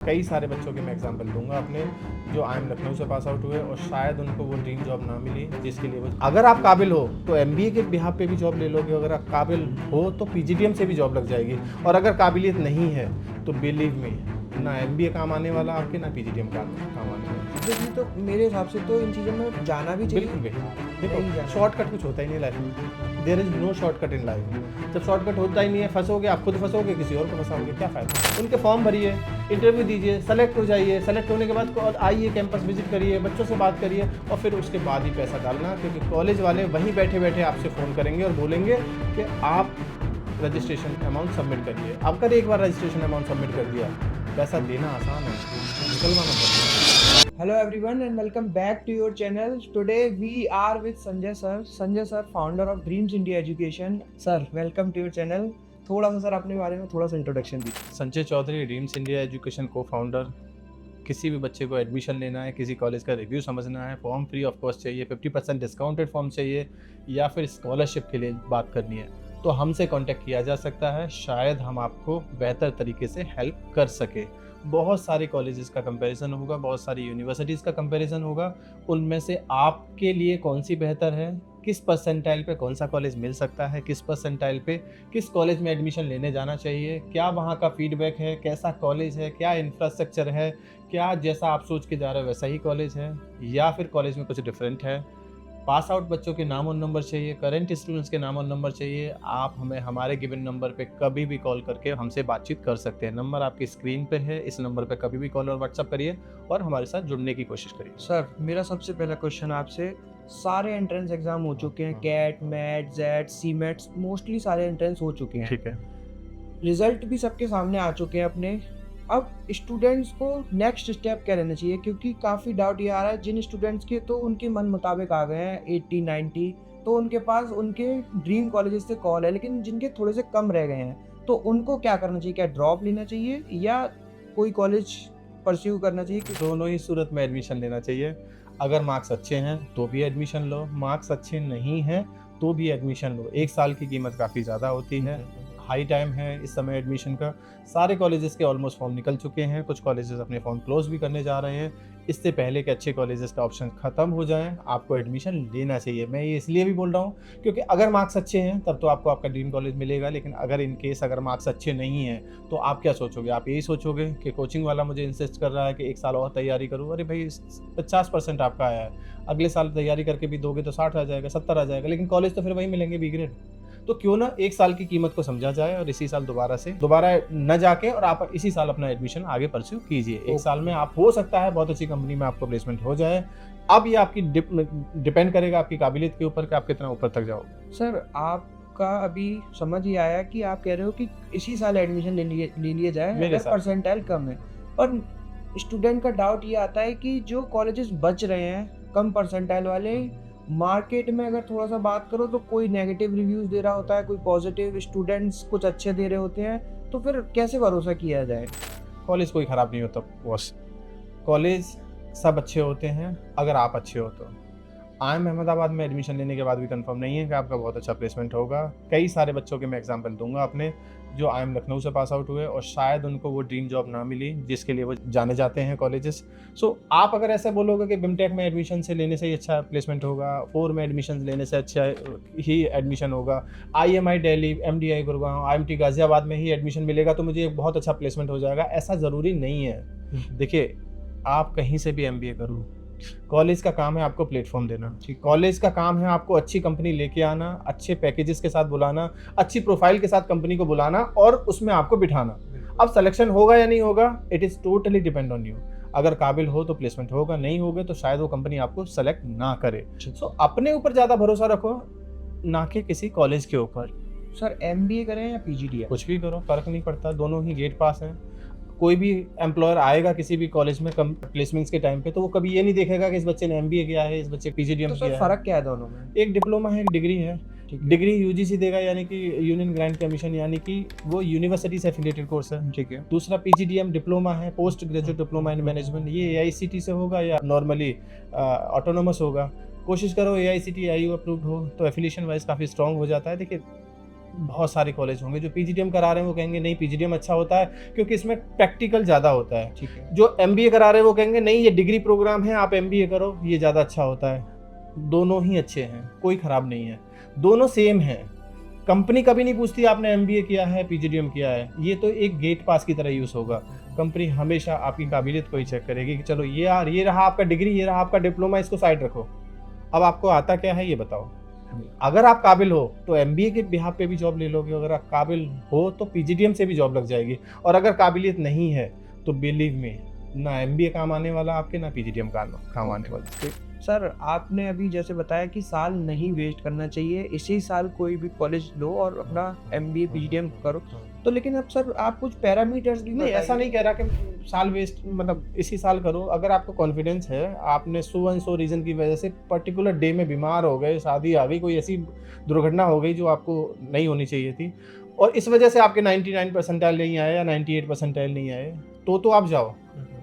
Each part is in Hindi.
कई सारे बच्चों के मैं एग्जांपल दूंगा अपने, जो आई एम लखनऊ से पास आउट हुए और शायद उनको वो ड्रीम जॉब ना मिली जिसके लिए वो, अगर आप काबिल हो तो एमबीए के बिहाफ पे भी जॉब ले लोगे, अगर आप काबिल हो तो पीजीडीएम से भी जॉब लग जाएगी, और अगर काबिलियत नहीं है तो बिलीव मी ना एमबीए काम आने वाला आपके, ना पीजीडीएम काम आने वाला। देखिए, तो मेरे हिसाब से तो इन चीज़ों में जाना भी चाहिए। बिल्कुल भी नहीं देखो, जाना। शॉर्टकट कुछ होता ही नहीं लाइफ में, there is no shortcut in life. जब शॉर्टकट होता ही नहीं है, फंसोगे, आप खुद फंसोगे, किसी और को फंसाओगे, क्या फ़ायदा। उनके फॉर्म भरिए, इंटरव्यू दीजिए, सेलेक्ट हो जाइए, सेलेक्ट होने के बाद आइए कैंपस विजिट करिए, बच्चों से बात करिए, और फिर उसके बाद ही पैसा डालना, क्योंकि कॉलेज वाले वहीं बैठे बैठे आपसे फ़ोन करेंगे और बोलेंगे कि आप रजिस्ट्रेशन अमाउंट सबमिट करिए। अब कर एक बार रजिस्ट्रेशन अमाउंट सबमिट कर दिया, पैसा देना आसान है, निकलवाना पड़ता है। Hello everyone and welcome back to your channel. Today we are with Sanjay sir. Sanjay sir, founder of Dreams India Education. Sir, welcome to your channel. थोड़ा सा सर अपने बारे में थोड़ा सा इंट्रोडक्शन दीजिए। Sanjay Chaudhary, Dreams India Education को फाउंडर। किसी भी बच्चे को एडमिशन लेना है, किसी कॉलेज का रिव्यू समझना है, फॉर्म फ्री ऑफ कॉस्ट चाहिए, 50% डिस्काउंटेड फॉर्म चाहिए, या फिर स्कॉलरशिप के लिए बात करनी है, तो हमसे कांटेक्ट किया जा सकता है। शायद हम आपको बेहतर तरीके से हेल्प कर सके। बहुत सारे कॉलेजेस का कंपैरिजन होगा, बहुत सारी यूनिवर्सिटीज़ का कंपैरिजन होगा, उनमें से आपके लिए कौन सी बेहतर है, किस परसेंटाइल पे कौन सा कॉलेज मिल सकता है, किस परसेंटाइल पे किस कॉलेज में एडमिशन लेने जाना चाहिए, क्या वहाँ का फीडबैक है, कैसा कॉलेज है, क्या इंफ्रास्ट्रक्चर है, क्या जैसा आप सोच के जा रहे हो वैसा ही कॉलेज है, या फिर कॉलेज में कुछ डिफरेंट है। पास आउट बच्चों के नाम और नंबर चाहिए, करंट स्टूडेंट्स के नाम और नंबर चाहिए, आप हमें हमारे गिवन नंबर पे कभी भी कॉल करके हमसे बातचीत कर सकते हैं। नंबर आपकी स्क्रीन पे है, इस नंबर पे कभी भी कॉल और व्हाट्सअप करिए और हमारे साथ जुड़ने की कोशिश करिए। सर, मेरा सबसे पहला क्वेश्चन आपसे, सारे एंट्रेंस एग्जाम हो चुके हैं, कैट, मैट, जेट, सीमेट्स, मोस्टली सारे एंट्रेंस हो चुके हैं। ठीक है। रिजल्ट भी सबके सामने आ चुके हैं अपने। अब स्टूडेंट्स को नेक्स्ट स्टेप क्या लेना चाहिए, क्योंकि काफ़ी डाउट ये आ रहा है, जिन स्टूडेंट्स के तो उनके मन मुताबिक आ गए हैं 80 90, तो उनके पास उनके ड्रीम कॉलेजेस से कॉल है, लेकिन जिनके थोड़े से कम रह गए हैं तो उनको क्या करना चाहिए, क्या ड्रॉप लेना चाहिए या कोई कॉलेज परस्यू करना चाहिए? दोनों ही सूरत में एडमिशन लेना चाहिए। अगर मार्क्स अच्छे हैं तो भी एडमिशन लो, मार्क्स अच्छे नहीं हैं तो भी एडमिशन लो। एक साल की कीमत काफ़ी ज़्यादा होती है, हाई टाइम है इस समय एडमिशन का। सारे कॉलेजेस के ऑलमोस्ट फॉर्म निकल चुके हैं, कुछ कॉलेजेस अपने फॉर्म क्लोज भी करने जा रहे हैं। इससे पहले कि अच्छे कॉलेजेस का ऑप्शन ख़त्म हो जाए, आपको एडमिशन लेना चाहिए। मैं ये इसलिए भी बोल रहा हूँ क्योंकि अगर मार्क्स अच्छे हैं तब तो आपको आपका ड्रीम कॉलेज मिलेगा, लेकिन अगर इन केस अगर मार्क्स अच्छे नहीं हैं तो आप क्या सोचोगे? आप यही सोचोगे कि कोचिंग वाला मुझे इंसिस्ट कर रहा है कि एक साल और तैयारी करूँ। अरे भाई, 50% आपका आया है, अगले साल तैयारी करके भी दोगे तो 60 आ जाएगा, 70 आ जाएगा, लेकिन कॉलेज तो फिर वही मिलेंगे, बी ग्रेड। तो क्यों ना एक साल की कीमत को समझा जाए और इसी साल दोबारा न जाके और आप इसी साल अपना एडमिशन आगे परस्यू कीजिए। एक साल में आप, हो सकता है बहुत अच्छी कंपनी में आपको प्लेसमेंट हो जाए। अब ये आपकी डिपेंड करेगा आपकी काबिलियत के ऊपर कि आप कितना ऊपर तक जाओगे। सर, आपका अभी समझ ही आया कि आप कह रहे हो कि इसी साल एडमिशन ले लिया जाए मेरे अगर साथ परसेंटाइल कम है, और स्टूडेंट का डाउट ये आता है कि जो कॉलेजेस बच रहे हैं कम परसेंटाइल वाले, मार्केट में अगर थोड़ा सा बात करो तो कोई नेगेटिव रिव्यूज दे रहा होता है, कोई पॉजिटिव, स्टूडेंट्स कुछ अच्छे दे रहे होते हैं, तो फिर कैसे भरोसा किया जाए? कॉलेज कोई ख़राब नहीं होता बॉस, कॉलेज सब अच्छे होते हैं अगर आप अच्छे हो तो। आई एम अहमदाबाद में एडमिशन लेने के बाद भी कंफर्म नहीं है कि आपका बहुत अच्छा प्लेसमेंट होगा। कई सारे बच्चों के मैं एग्जांपल दूंगा अपने, जो आई एम लखनऊ से पास आउट हुए और शायद उनको वो ड्रीम जॉब ना मिली जिसके लिए वो जाने जाते हैं कॉलेजेस। सो आप अगर ऐसा बोलोगे कि बिमटेक में एडमिशन से लेने से ही अच्छा प्लेसमेंट होगा, 4 में एडमिशन लेने से अच्छा ही एडमिशन होगा, IMI Delhi, MDI Gurgaon, IMT Ghaziabad में ही एडमिशन मिलेगा तो मुझे एक बहुत अच्छा प्लेसमेंट हो जाएगा, ऐसा ज़रूरी नहीं है। देखिए, आप कहीं से भी MBA करो, कॉलेज का काम है आपको प्लेटफॉर्म देना। कॉलेज का काम है आपको अच्छी कंपनी लेके आना, अच्छे पैकेजेस के साथ बुलाना, अच्छी प्रोफाइल के साथ कंपनी को बुलाना और उसमें आपको बिठाना। अब सिलेक्शन होगा या नहीं होगा, it is totally depend on you. अगर काबिल हो तो प्लेसमेंट होगा, नहीं होगा तो शायद वो कंपनी आपको सेलेक्ट ना करे। सो अपने ऊपर ज़्यादा भरोसा रखो, ना कि किसी कॉलेज के ऊपर। सर, MBA करें या PGDM? कुछ भी करो, फर्क नहीं पड़ता, दोनों ही गेट पास हैं। कोई भी एम्प्लॉयर आएगा किसी भी कॉलेज में कम प्लेसमेंट्स के टाइम पे तो वो कभी ये नहीं देखेगा कि इस बच्चे ने MBA किया है, इस बच्चे PGDM तो किया सर है। फर्क क्या है दोनों में? एक डिप्लोमा है, एक डिग्री है। डिग्री UGC देगा, यानी कि यूनियन ग्रांट कमीशन, यानी कि वो यूनिवर्सिटी से एफिलिएटेड कोर्स है। ठीक है। दूसरा PGDM डिप्लोमा है, post graduate diploma in management. ये AICT से होगा या नॉर्मली ऑटोनोमस होगा। कोशिश करो AICTE IU अप्रूव्ड हो तो एफिलिएशन वाइज काफ़ी स्ट्रॉन्ग हो जाता है। देखिए, बहुत सारे कॉलेज होंगे जो पीजीडीएम करा रहे हैं वो कहेंगे नहीं पीजीडीएम अच्छा होता है क्योंकि इसमें प्रैक्टिकल ज़्यादा होता है। ठीक है। जो एमबीए करा रहे हैं वो कहेंगे नहीं ये डिग्री प्रोग्राम है, आप एमबीए करो, ये ज़्यादा अच्छा होता है। दोनों ही अच्छे हैं, कोई ख़राब नहीं है, दोनों सेम हैं। कंपनी कभी नहीं पूछती आपने एमबीए किया है पीजीडीएम किया है, ये तो एक गेट पास की तरह यूज़ होगा। कंपनी हमेशा आपकी काबिलियत को ही चेक करेगी कि चलो ये यार ये रहा आपका डिग्री, ये रहा आपका डिप्लोमा, इसको साइड रखो, अब आपको आता क्या है ये बताओ। अगर आप काबिल हो तो एमबीए के बिहाफ पे भी जॉब ले लोगे, अगर आप काबिल हो तो पीजीडीएम से भी जॉब लग जाएगी, और अगर काबिलियत नहीं है तो बिलीव मी ना एमबीए काम आने वाला आपके, ना पीजीडीएम काम आने वाला। सर आपने अभी जैसे बताया कि साल नहीं वेस्ट करना चाहिए, इसी साल कोई भी कॉलेज लो और अपना एमबीए पीजीडीएम करो। तो लेकिन अब सर आप कुछ पैरामीटर्स भी नहीं, ऐसा नहीं कह रहा कि साल वेस्ट मतलब इसी साल करो। अगर आपको कॉन्फिडेंस है, आपने सो एंड सो रीज़न की वजह से पर्टिकुलर डे में बीमार हो गए, शादी आ गई, कोई ऐसी दुर्घटना हो गई जो आपको नहीं होनी चाहिए थी, और इस वजह से आपके 99 परसेंटाइल नहीं आए या 98 परसेंटाइल नहीं आए, तो आप जाओ।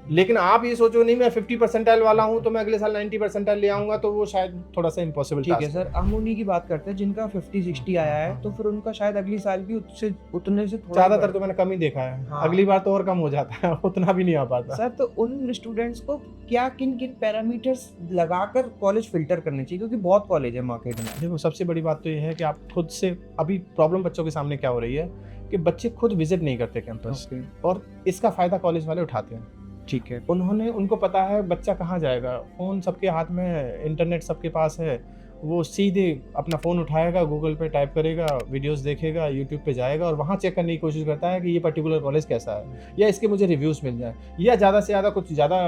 लेकिन आप ये सोचो नहीं मैं 50 परसेंटाइल वाला हूँ तो मैं अगले साल 90 परसेंटाइल ले आऊँगा, तो वो शायद थोड़ा सा इम्पॉसिबल। ठीक है सर, हम उन्हीं की बात करते हैं जिनका 50-60 आया है, तो फिर उनका शायद अगली साल भी उससे उतने से थोड़ा ज़्यादातर तो मैंने कम ही देखा है। हाँ। अगली बार तो और कम हो जाता है, उतना भी नहीं आ पाता। सर तो उन स्टूडेंट्स को क्या किन पैरामीटर्स लगाकर कॉलेज फिल्टर करने चाहिए, क्योंकि बहुत कॉलेज है मार्केट में। देखो सबसे बड़ी बात तो ये है कि आप खुद से, अभी प्रॉब्लम बच्चों के सामने क्या हो रही है कि बच्चे खुद विजिट नहीं करते कैंपस, और इसका फ़ायदा कॉलेज वाले उठाते हैं। ठीक है। उनको पता है बच्चा कहाँ जाएगा, फ़ोन सबके हाथ में है, इंटरनेट सबके पास है, वो सीधे अपना फ़ोन उठाएगा, गूगल पे टाइप करेगा, वीडियोस देखेगा, यूट्यूब पे जाएगा और वहाँ चेक करने की कोशिश करता है कि ये पर्टिकुलर कॉलेज कैसा है, या इसके मुझे रिव्यूज़ मिल जाए। या ज़्यादा से ज़्यादा कुछ ज़्यादा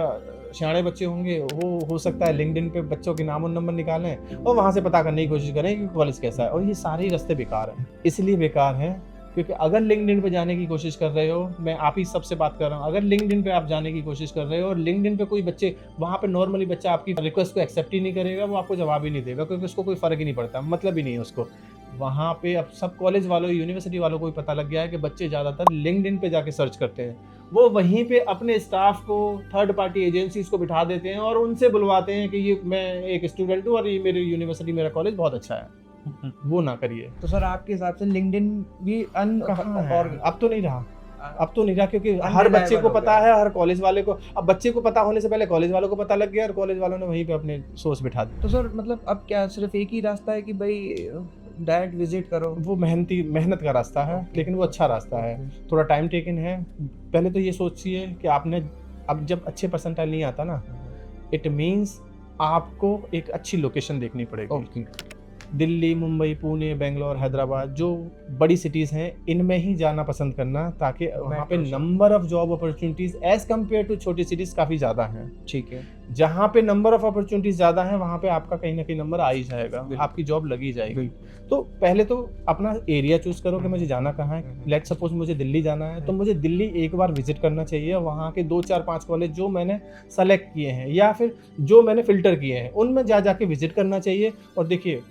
सियाने बच्चे होंगे, वो हो सकता है लिंक्डइन पे बच्चों के नाम और नंबर निकालें और वहाँ से पता करने की कोशिश करें कि कॉलेज कैसा है। और ये सारे रास्ते बेकार हैं। इसलिए बेकार हैं क्योंकि अगर लिंक्डइन पे जाने की कोशिश कर रहे हो, मैं आप ही सबसे बात कर रहा हूँ, अगर लिंक्डइन पे आप जाने की कोशिश कर रहे हो और लिंक्डइन पे कोई बच्चे, वहाँ पे नॉर्मली बच्चा आपकी रिक्वेस्ट को एक्सेप्ट ही नहीं करेगा, वो आपको जवाब ही नहीं देगा क्योंकि उसको कोई फ़र्क ही नहीं पड़ता, मतलब ही नहीं है उसको। वहाँ पे अब सब कॉलेज वालों, यूनिवर्सिटी वालों को भी पता लग गया है कि बच्चे ज़्यादातर लिंक्डइन पे जाके सर्च करते हैं, वो वहीं पे अपने स्टाफ को, थर्ड पार्टी एजेंसीज को बिठा देते हैं और उनसे बुलवाते हैं कि ये मैं एक स्टूडेंट हूँ और ये मेरी यूनिवर्सिटी, मेरा कॉलेज बहुत अच्छा है। वो ना करिए। तो सर आपके हिसाब से लिंक्डइन भी कहाँ है? और अब तो नहीं रहा, अब तो नहीं रहा क्योंकि हर Unreliable बच्चे को हो पता गया। है, हर कॉलेज वाले को, अब बच्चे को पता होने से पहले कॉलेज वालों को पता लग गया और कॉलेज वालों ने वहीं पे अपने सोर्स बिठा दिए। तो सर मतलब अब क्या सिर्फ एक ही रास्ता है कि भाई डायरेक्ट विजिट करो? वो मेहनत का रास्ता है, लेकिन वो अच्छा रास्ता है, थोड़ा टाइम टेकन है। पहले तो ये सोचिए कि आपने, अब जब अच्छे परसेंटाइल नहीं आता ना, इट मीन्स आपको एक अच्छी लोकेशन देखनी पड़ेगी। दिल्ली, मुंबई, पुणे, बेंगलोर, हैदराबाद, जो बड़ी सिटीज़ हैं इनमें ही जाना पसंद करना, ताकि वहाँ पे number of job opportunities as compare to छोटी सिटीज़ काफ़ी ज़्यादा हैं। ठीक है। जहाँ पे नंबर ऑफ़ अपॉर्चुनिटीज़ ज़्यादा हैं वहाँ पे आपका कहीं ना कहीं नंबर आ ही जाएगा, आपकी जॉब लगी जाएगी। तो पहले तो अपना एरिया चूज़ करो कि मुझे जाना कहाँ है। लेट सपोज मुझे दिल्ली जाना है तो मुझे दिल्ली एक बार विजिट करना चाहिए, वहाँ के 2, 4, 5 कॉलेज जो मैंने सेलेक्ट किए हैं या फिर जो मैंने फ़िल्टर किए हैं उनमें जाके विजिट करना चाहिए। और देखिए,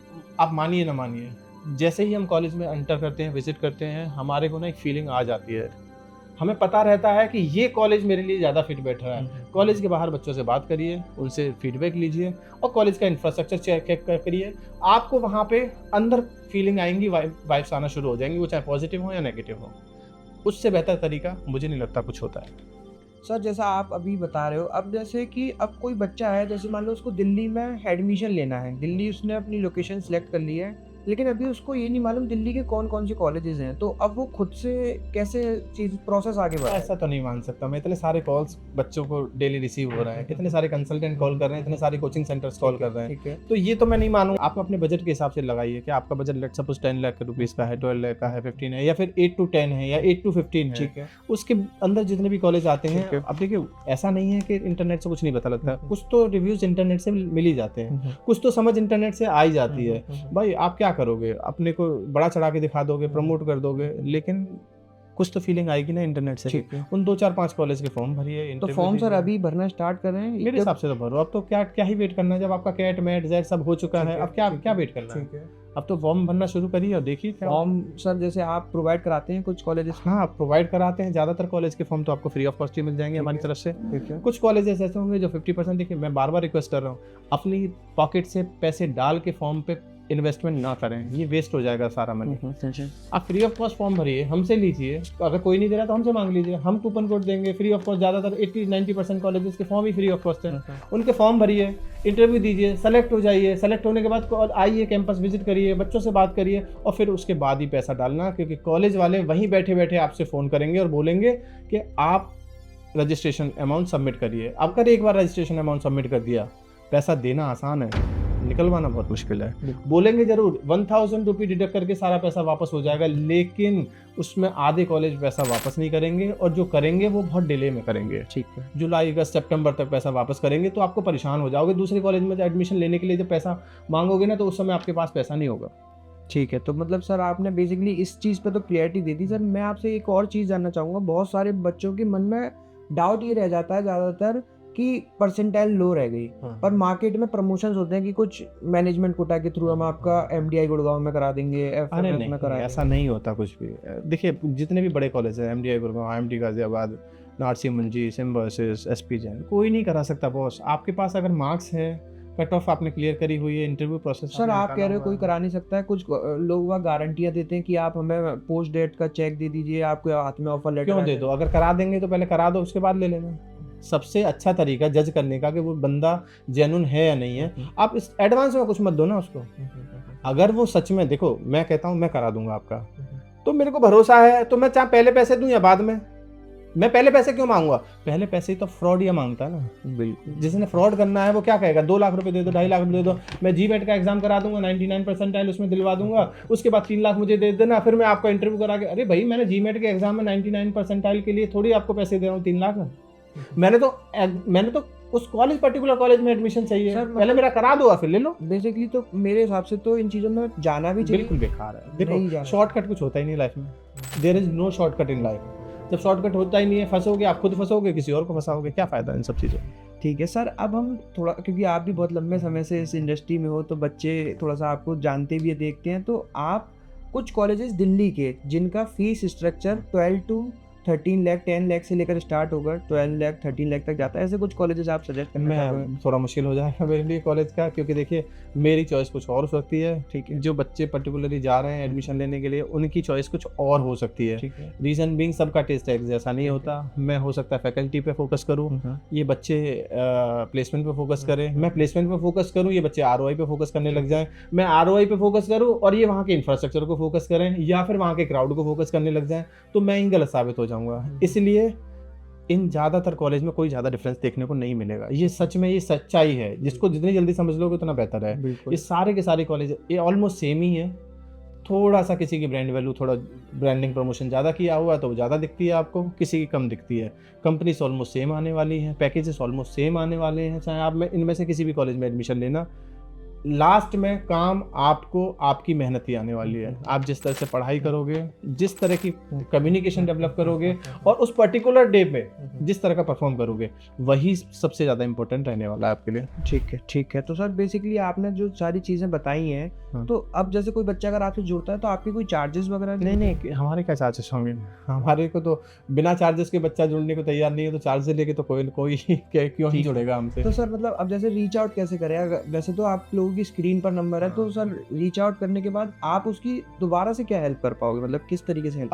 आप मानिए ना मानिए, जैसे ही हम कॉलेज में एंटर करते हैं, विजिट करते हैं, हमारे को ना एक फीलिंग आ जाती है। हमें पता रहता है कि ये कॉलेज मेरे लिए ज़्यादा फिट बैठ रहा है। कॉलेज के बाहर बच्चों से बात करिए, उनसे फीडबैक लीजिए और कॉलेज का इंफ्रास्ट्रक्चर चेक करिए, आपको वहाँ पे अंदर फीलिंग आएंगी, वाइब्स आना शुरू हो जाएंगी, वो चाहे पॉजिटिव हो या नेगेटिव हो। उससे बेहतर तरीका मुझे नहीं लगता कुछ होता है। सर जैसा आप अभी बता रहे हो, अब जैसे कि अब कोई बच्चा है, जैसे मान लो उसको दिल्ली में एडमिशन लेना है, दिल्ली उसने अपनी लोकेशन सेलेक्ट कर ली है, लेकिन अभी उसको ये नहीं मालूम दिल्ली के कौन से कॉलेजेस हैं, तो अब वो खुद से कैसे चीज़ प्रोसेस आगे बढ़ाए? ऐसा तो नहीं मान सकता मैं, इतने सारे कॉल्स बच्चों को डेली रिसीव हो रहे हैं, इतने सारे कंसल्टेंट कॉल कर रहे हैं, इतने सारे कोचिंग सेंटर्स कॉल कर रहे हैं, ठीक है। तो ये तो मैं नहीं मानूंगा। आप अपने बजट के हिसाब से लगाइए कि आपका budget let suppose 10 lakh rupees का है, 12 लाख का है, 15 है, या फिर 8 to 10 है या 8 to 15 है। ठीक है। उसके अंदर जितने भी कॉलेज आते हैं, ठीक है। अब देखिए ऐसा नहीं है कि इंटरनेट से कुछ नहीं पता लगता, कुछ तो रिव्यूज इंटरनेट से मिल ही जाते हैं, कुछ तो समझ इंटरनेट से आ ही जाती है। भाई आप क्या करोगे, अपने को बड़ा चढ़ा के दिखा दोगे, प्रमोट कर दोगे, लेकिन कुछ तो फीलिंग आएगी ना इंटरनेट से। ठीक है। उन 2, 4, 5 कॉलेज के फॉर्म भरिए। तो फॉर्म सर अभी भरना स्टार्ट कर रहे हैं? मेरे हिसाब से तो भरो, अब तो क्या ही वेट करना है, जब आपका कैट मैट जेड सब हो चुका है, अब क्या वेट करना है? ठीक है। अब तो फॉर्म भरना शुरू करिए और देखिए क्या। फॉर्म सर जैसे आप प्रोवाइड कराते हैं कुछ कॉलेजेस? हाँ, प्रोवाइड कराते हैं। ज़्यादातर कॉलेज के फॉर्म तो आपको फ्री ऑफ कॉस्ट ही मिल जाएंगे हमारी तरफ से। ठीक है। कुछ कॉलेजेस ऐसे होंगे जो 50%, देखिए मैं बार बार रिक्वेस्ट कर रहा हूँ, अपनी पॉकेट से पैसे डाल के फॉर्म पे इन्वेस्टमेंट ना करें, ये वेस्ट हो जाएगा सारा मनी। आप फ्री ऑफ कॉस्ट फॉर्म भरिए, हमसे लीजिए, अगर कोई नहीं दे रहा तो हमसे मांग लीजिए, हम कूपन कोड देंगे फ्री ऑफ कॉस्ट। ज़्यादातर 80-90% कॉलेजेस के form he free of cost है। उनके फॉर्म भरिए, इंटरव्यू दीजिए, सेलेक्ट हो जाइए, सेलेक्ट होने के बाद आइए कैंपस विजिट करिए, बच्चों से बात करिए और फिर उसके बाद ही पैसा डालना, क्योंकि कॉलेज वाले वहीं बैठे बैठे आपसे फ़ोन करेंगे और बोलेंगे कि आप रजिस्ट्रेशन अमाउंट सबमिट करिए। अब एक बार रजिस्ट्रेशन अमाउंट सबमिट कर दिया, पैसा देना आसान है, निकलवाना बहुत मुश्किल है। बोलेंगे जरूर 1000 रुपये डिडक्ट करके सारा पैसा वापस हो जाएगा, लेकिन उसमें आधे कॉलेज पैसा वापस नहीं करेंगे और जो करेंगे वो बहुत डिले में करेंगे। ठीक है। जुलाई अगस्त सितंबर तक पैसा वापस करेंगे तो आपको परेशान हो जाओगे। दूसरे कॉलेज में एडमिशन लेने के लिए जब पैसा मांगोगे ना, तो उस समय आपके पास पैसा नहीं होगा। ठीक है, तो मतलब सर आपने बेसिकली इस चीज़ पे तो क्लियरिटी दे दी। सर मैं आपसे एक और चीज़ जानना चाहूँगा, बहुत सारे बच्चों के मन में डाउट ये रह जाता है ज़्यादातर कि परसेंटाइल लो रह गई, पर मार्केट में प्रमोशंस होते हैं कि कुछ मैनेजमेंट कोटा के थ्रू हम आपका एमडीआई गुड़गांव में करा देंगे, अरे एफएमएस नहीं, में करा ऐसा नहीं होता कुछ भी। देखिए जितने भी बड़े कॉलेज हैं, एमडीआई गुड़गांव, आईएमटी गाजियाबाद, नारसी मुंजी, सिम्बायोसिस, एसपी जैन, कोई नहीं करा सकता बॉस। आपके पास अगर मार्क्स है, कट ऑफ आपने क्लियर करी हुई है, इंटरव्यू प्रोसेस सर आप कह रहे हो कोई करा नहीं सकता है, कुछ लोग वह गारंटियां देते हैं कि आप हमें पोस्ट डेट का चेक दे दीजिए, आपके हाथ में ऑफर लेटर क्यों दे दो? अगर करा देंगे तो पहले करा दो, उसके बाद ले लेना। सबसे अच्छा तरीका जज करने का कि वो बंदा जेन्युइन है या नहीं है, आप इस एडवांस में कुछ मत दो ना उसको। अगर वो सच में, देखो मैं कहता हूँ मैं करा दूंगा आपका, तो मेरे को भरोसा है, तो मैं चाहे पहले पैसे दूं या बाद में, मैं पहले पैसे क्यों मांगूंगा? पहले पैसे ही तो फ्रॉड ये मांगता है ना। बिल्कुल। जिसने फ्रॉड करना है वो क्या कहेगा? 2 लाख रुपए दे दो, 2.5 लाख रुपए दे दो, मैं जीमेट का एग्जाम करा दूंगा, 99 परसेंटाइल उसमें दिलवा दूंगा, उसके बाद 3 लाख मुझे दे देना, फिर मैं आपका इंटरव्यू करा के, अरे भाई मैंने जीमेट के एग्जाम में 99 परसेंटाइल के लिए थोड़ी आपको पैसे दे रहा हूँ 3 लाख। मैंने तो उस कॉलेज, पर्टिकुलर कॉलेज में एडमिशन चाहिए, पहले मेरा करा दो फिर ले लो। बेसिकली तो मेरे हिसाब से तो इन चीज़ों में जाना भी चाहिए। बिल्कुल बेकार है। देखो शॉर्टकट कुछ होता ही नहीं लाइफ में, there is no shortcut in life. जब शॉर्टकट होता ही नहीं है, फंसोगे आप, खुद फंसोगे, किसी और को फंसाओगे, क्या फायदा इन सब चीज़ों। ठीक है सर, अब हम थोड़ा, क्योंकि आप भी बहुत लंबे समय से इस इंडस्ट्री में हो तो बच्चे थोड़ा सा आपको जानते भी है, देखते हैं, तो आप कुछ कॉलेजेस दिल्ली के जिनका fees structure 12 to 13 lakh, 10 lakh से लेकर स्टार्ट होकर 12 लाख 13 लाख तक जाता है, ऐसे कुछ कॉलेजेस आप सजेस्ट करना चाहोगे? मैं थोड़ा मुश्किल हो जाएगा मेरे लिए कॉलेज का, क्योंकि देखिए मेरी चॉइस कुछ और हो सकती है। ठीक है। जो बच्चे पर्टिकुलरली जा रहे हैं एडमिशन लेने के लिए, उनकी चॉइस कुछ और हो सकती है। ठीक है। रीजन बीइंग सबका टेस्ट एक जैसा नहीं होता। मैं हो सकता है फैकल्टी पे फोकस करूँ, ये बच्चे प्लेसमेंट पे फोकस करें, मैं प्लेसमेंट पे फोकस करूँ, ये बच्चे आरओआई पे फोकस करने लग जाएं, मैं आरओआई पे फोकस करूँ और ये वहाँ के इंफ्रास्ट्रक्चर को फोकस करें, या फिर वहाँ के क्राउड को फोकस करने लग जाएं, तो मैं ही गलत साबित हो जाऊँगा। इसलिए इन ज़्यादातर कॉलेज में कोई ज़्यादा डिफरेंस देखने को नहीं मिलेगा। ये सच में, ये सच्चाई है, जिसको जितनी जल्दी समझ लोगे उतना बेहतर है। ये सारे के सारे कॉलेज ये ऑलमोस्ट सेम ही है। थोड़ा सा किसी की ब्रांड वैल्यू, थोड़ा ब्रांडिंग प्रमोशन ज़्यादा किया हुआ है तो वो ज़्यादा दिखती है आपको, किसी की कम दिखती है। कंपनीज ऑलमोस्ट सेम आने वाली हैं, पैकेजेस ऑलमोस्ट सेम आने वाले हैं, चाहे आप में इनमें से किसी भी कॉलेज में एडमिशन लेना। लास्ट में काम आपको, आपकी मेहनत ही आने वाली है। आप जिस तरह से पढ़ाई करोगे, जिस तरह की कम्युनिकेशन डेवलप करोगे और उस पर्टिकुलर डे पे जिस तरह का परफॉर्म करोगे, वही सबसे ज़्यादा इंपॉर्टेंट रहने वाला है आपके लिए। ठीक है, ठीक है। तो सर बेसिकली आपने जो सारी चीज़ें बताई हैं, तो अब जैसे कोई बच्चा अगर आपसे जुड़ता है तो आपके कोई चार्जेस वगैरह? नहीं, हमारे क्या चार्जेस होंगे? हमारे को तो बिना चार्जेस के बच्चा जुड़ने को तैयार नहीं है, तो चार्जेस लेके तो कोई क्यों ही जुड़ेगा हमसे। तो सर मतलब अब जैसे रीच आउट कैसे करें? वैसे तो आप लोगों की स्क्रीन पर नंबर है, तो सर रीच आउट करने के बाद आप उसकी दोबारा से क्या हेल्प कर पाओगे, मतलब किस तरीके से हेल्प?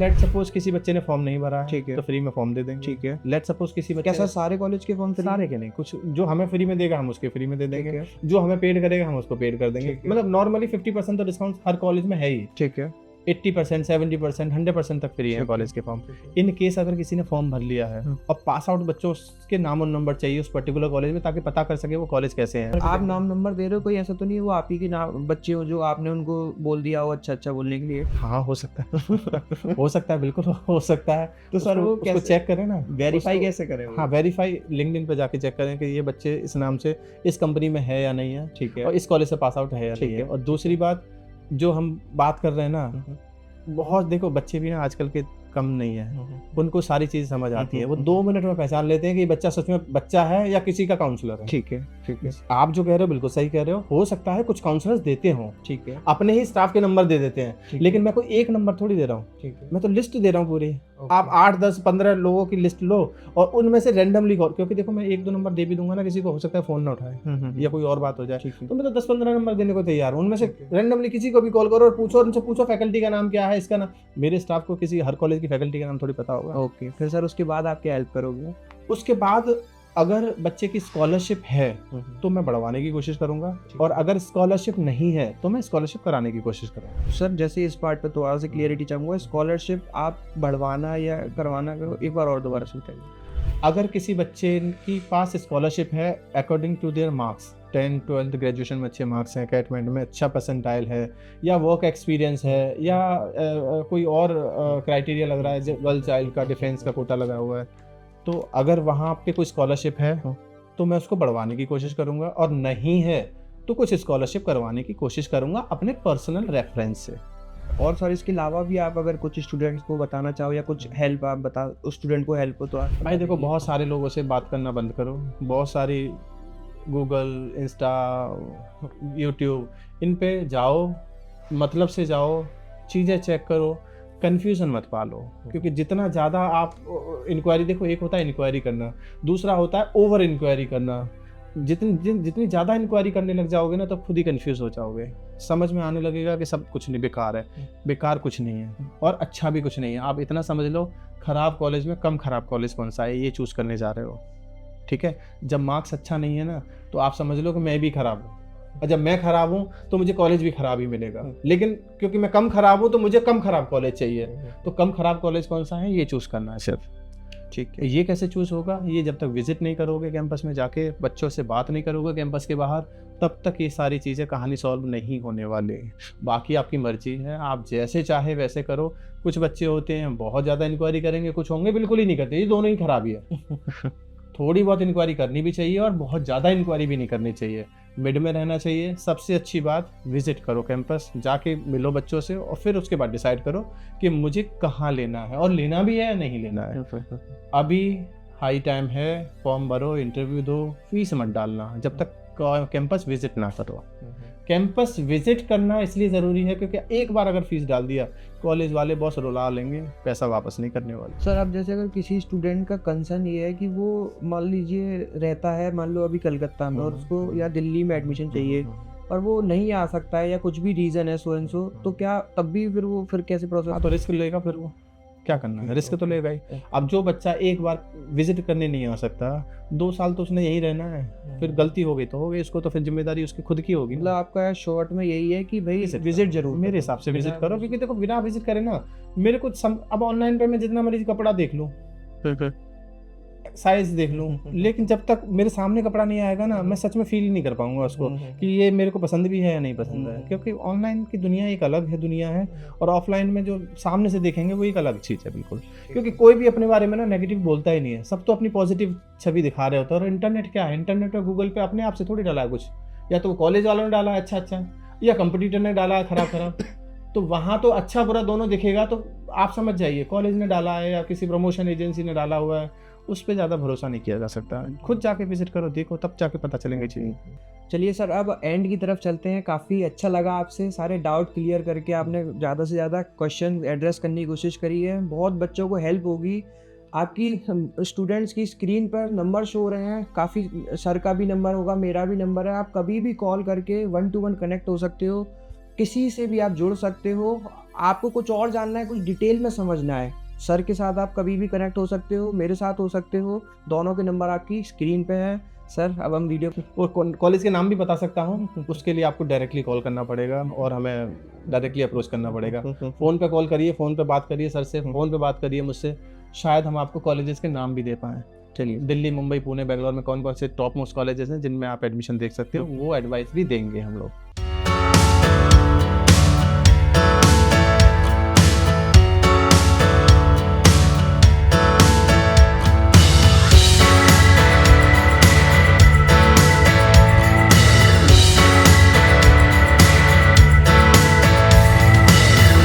लेट सपोज किसी बच्चे ने फॉर्म नहीं भरा है, ठीक है, तो फ्री में फॉर्म दे देंगे। ठीक है। लेट सपोज किसी बच्चे, क्या सर सारे कॉलेज के फॉर्म? सारे के नहीं, कुछ जो हमें फ्री में देगा हम उसके फ्री में दे देंगे, जो हमें पेड करेगा हम उसको पेड कर देंगे। मतलब नॉर्मली 50% तो डिस्काउंट हर कॉलेज में है ही। ठीक है। 80%, 70%, 100% तक फ्री है कॉलेज के फॉर्म। इन केस अगर किसी ने फॉर्म भर लिया है और पास आउट बच्चों के नाम और नंबर चाहिए उस पर्टिकुलर कॉलेज में, ताकि पता कर सके वो कॉलेज कैसे हैं। आप नाम नंबर दे रहे हो, कोई ऐसा तो नहीं वो आप ही के नाम बच्चे हो जो आपने उनको बोल दिया हो अच्छा बोलने के लिए? हाँ हो सकता है हो सकता है, बिल्कुल हो सकता है। तो सर वो कैसे चेक करें ना, वेरीफाई कैसे करें? हाँ वेरीफाई लिंक्डइन पे जाके चेक करें कि ये बच्चे इस नाम से इस कंपनी में है या नहीं है, ठीक है, और इस कॉलेज से पास आउट है या नहीं है। और दूसरी बात जो हम बात कर रहे हैं ना, बहुत देखो बच्चे भी ना आजकल के कम नहीं है, उनको सारी चीज़ समझ आती है। वो 2 मिनट में पहचान लेते हैं कि ये बच्चा सच में बच्चा है या किसी का काउंसलर है। ठीक है। ठीक है, आप जो कह रहे हो बिल्कुल सही कह रहे हो सकता है कुछ काउंसलर्स देते हों, ठीक है, अपने ही स्टाफ के नंबर दे देते हैं, ठीक लेकिन मैं कोई एक नंबर थोड़ी दे रहा हूँ, ठीक है, मैं तो लिस्ट दे रहा हूँ पूरी। ओके, आप 8 10 15 लोगों की लिस्ट लो और उनमें से रैंडमली कॉल, क्योंकि देखो मैं 1 2 नंबर दे भी दूंगा ना, किसी को हो सकता है फ़ोन ना उठाए या कोई और बात हो जाए, ठीक है, तो मैं तो 10 15 नंबर देने को तैयार हूँ। उनमें से ठीक है। रैंडमली किसी को भी कॉल करो और पूछो, उनसे पूछो फैकल्टी का नाम क्या है, इसका नाम। मेरे स्टाफ को किसी हर कॉलेज की फैकल्टी का नाम थोड़ी पता होगा। ओके, फिर सर उसके बाद आप क्या हेल्प करोगे? उसके बाद अगर बच्चे की स्कॉलरशिप है तो मैं बढ़वाने की कोशिश करूंगा, ठीक और अगर स्कॉलरशिप नहीं है तो मैं स्कॉलरशिप कराने की कोशिश करूंगा। सर जैसे इस पार्ट पे थोड़ा सा क्लियरिटी चाहूँगा, स्कॉलरशिप आप बढ़वाना या करवाना को एक बार और दोबारा समझाइए। अगर किसी बच्चे के पास स्कॉलरशिप है according to their marks, 10 12 graduation में अच्छे मार्क्स हैं, कैटमेंट में अच्छा परसेंटाइल है, या वर्क एक्सपीरियंस है, या कोई और क्राइटेरिया लग रहा है, गर्ल चाइल्ड का डिफेंस का कोटा लगा हुआ है, तो अगर वहाँ पे कोई स्कॉलरशिप है तो मैं उसको बढ़वाने की कोशिश करूँगा, और नहीं है तो कुछ स्कॉलरशिप करवाने की कोशिश करूँगा अपने पर्सनल रेफरेंस से। और सर इसके अलावा भी आप अगर कुछ स्टूडेंट्स को बताना चाहो या कुछ हेल्प आप बता, उस स्टूडेंट को हेल्प हो तो आप भाई देखो, बहुत सारे लोगों से बात करना बंद करो, बहुत सारी गूगल, इंस्टा, यूट्यूब, इन पे जाओ, मतलब से जाओ, चीज़ें चेक करो, कन्फ्यूज़न मत पालो, क्योंकि जितना ज़्यादा आप इंक्वायरी, देखो एक होता है इंक्वायरी करना, दूसरा होता है ओवर इंक्वायरी करना। जितनी ज़्यादा इंक्वायरी करने लग जाओगे ना, तो खुद ही कन्फ्यूज़ हो जाओगे, समझ में आने लगेगा कि सब कुछ नहीं, बेकार है, बेकार कुछ नहीं है और अच्छा भी कुछ नहीं है। आप इतना समझ लो, ख़राब कॉलेज में कम ख़राब कॉलेज कौन सा है, ये चूज़ करने जा रहे हो, ठीक है। जब मार्क्स अच्छा नहीं है ना, तो आप समझ लो कि मैं भी ख़राब हूँ, और जब मैं ख़राब हूँ तो मुझे कॉलेज भी ख़राब ही मिलेगा, लेकिन क्योंकि मैं कम ख़राब हूँ तो मुझे कम ख़राब कॉलेज चाहिए, तो कम ख़राब कॉलेज कौन सा है ये चूज़ करना है सिर्फ, ठीक है। ये कैसे चूज़ होगा, ये जब तक विजिट नहीं करोगे कैंपस में जाके, बच्चों से बात नहीं करोगे कैंपस के बाहर, तब तक ये सारी चीज़ें, कहानी सॉल्व नहीं होने वाली। बाकी आपकी मर्जी है, आप जैसे चाहे वैसे करो। कुछ बच्चे होते हैं बहुत ज़्यादा इंक्वायरी करेंगे, कुछ होंगे बिल्कुल ही नहीं करते, ये दोनों ही खराबी है। थोड़ी बहुत इंक्वायरी करनी भी चाहिए और बहुत ज़्यादा इंक्वायरी भी नहीं करनी चाहिए, मिड में रहना चाहिए। सबसे अच्छी बात, विजिट करो कैंपस, जाके मिलो बच्चों से, और फिर उसके बाद डिसाइड करो कि मुझे कहाँ लेना है, और लेना भी है या नहीं लेना है। अभी हाई टाइम है, फॉर्म भरो, इंटरव्यू दो, फीस मत डालना जब तक कैंपस विजिट ना करो। कैंपस विजिट करना इसलिए ज़रूरी है क्योंकि एक बार अगर फीस डाल दिया, कॉलेज वाले बॉस रुला लेंगे, पैसा वापस नहीं करने वाले। सर अब जैसे अगर किसी स्टूडेंट का कंसर्न ये है कि वो मान लीजिए रहता है, मान लो अभी कलकत्ता में, और उसको या दिल्ली में एडमिशन चाहिए और वो नहीं आ सकता है या कुछ भी रीज़न है सो एंड सो, तो क्या तब भी फिर कैसे प्रोसेस? हाँ, तो रिस्क लेगा, फिर वो क्या करना है, रिस्क तो लेगा ही। अब जो बच्चा एक बार विजिट करने नहीं आ सकता, 2 साल तो उसने यहीं रहना है, फिर गलती हो गई तो हो गई, इसको तो फिर जिम्मेदारी उसकी खुद की होगी। मतलब आपका शॉर्ट में यही है कि भाई विजिट जरूर मेरे हिसाब से विजिट करो, क्योंकि देखो बिना विजिट करे ना, मेरे को अब ऑनलाइन पे मैं जितना मर्जी कपड़ा देख लूँ, साइज देख लूँ, लेकिन जब तक मेरे सामने कपड़ा नहीं आएगा ना, मैं सच में फील ही नहीं कर पाऊंगा उसको कि ये मेरे को पसंद भी है या नहीं पसंद है। क्योंकि ऑनलाइन की दुनिया एक अलग है, दुनिया है, और ऑफलाइन में जो सामने से देखेंगे वो एक अलग चीज़ है बिल्कुल। क्योंकि कोई भी अपने बारे में ना नेगेटिव बोलता ही नहीं है, सब तो अपनी पॉजिटिव छवि दिखा रहे होते हैं। और इंटरनेट क्या है, इंटरनेट और गूगल पे अपने आप से थोड़ी डाला है कुछ, या तो कॉलेज वालों ने डाला है अच्छा, या कंपटीटर ने डाला है खराब, तो वहाँ तो अच्छा बुरा दोनों दिखेगा। तो आप समझ जाइए, कॉलेज ने डाला है या किसी प्रमोशन एजेंसी ने डाला हुआ है, उस पर ज़्यादा भरोसा नहीं किया जा सकता। खुद जाके विजिट करो, देखो, तब जाके पता चलेंगे चीज़ें। चलिए सर, अब एंड की तरफ चलते हैं। काफ़ी अच्छा लगा आपसे सारे डाउट क्लियर करके, आपने ज़्यादा से ज़्यादा क्वेश्चन एड्रेस करने की कोशिश करी है, बहुत बच्चों को हेल्प होगी। आपकी स्टूडेंट्स की स्क्रीन पर नंबर शो हो रहे हैं, काफ़ी सर का भी नंबर होगा, मेरा भी नंबर है, आप कभी भी कॉल करके 1 to 1 कनेक्ट हो सकते हो, किसी से भी आप जुड़ सकते हो। आपको कुछ और जानना है, कुछ डिटेल में समझना है, सर के साथ आप कभी भी कनेक्ट हो सकते हो, मेरे साथ हो सकते हो, दोनों के नंबर आपकी स्क्रीन पे है। सर अब हम वीडियो और कॉलेज के नाम भी बता सकता हूँ, उसके लिए आपको डायरेक्टली कॉल करना पड़ेगा और हमें डायरेक्टली अप्रोच करना पड़ेगा। फ़ोन पे कॉल करिए, फ़ोन पे बात करिए सर से, फ़ोन पे बात करिए मुझसे, शायद हम आपको कॉलेजेस के नाम भी दे पाएँ। चलिए, दिल्ली, मुंबई, पुणे, बेंगलोर में कौन कौन से टॉप मोस्ट कॉलेजेस हैं जिनमें आप एडमिशन देख सकते हो, वो एडवाइस भी देंगे हम लोग।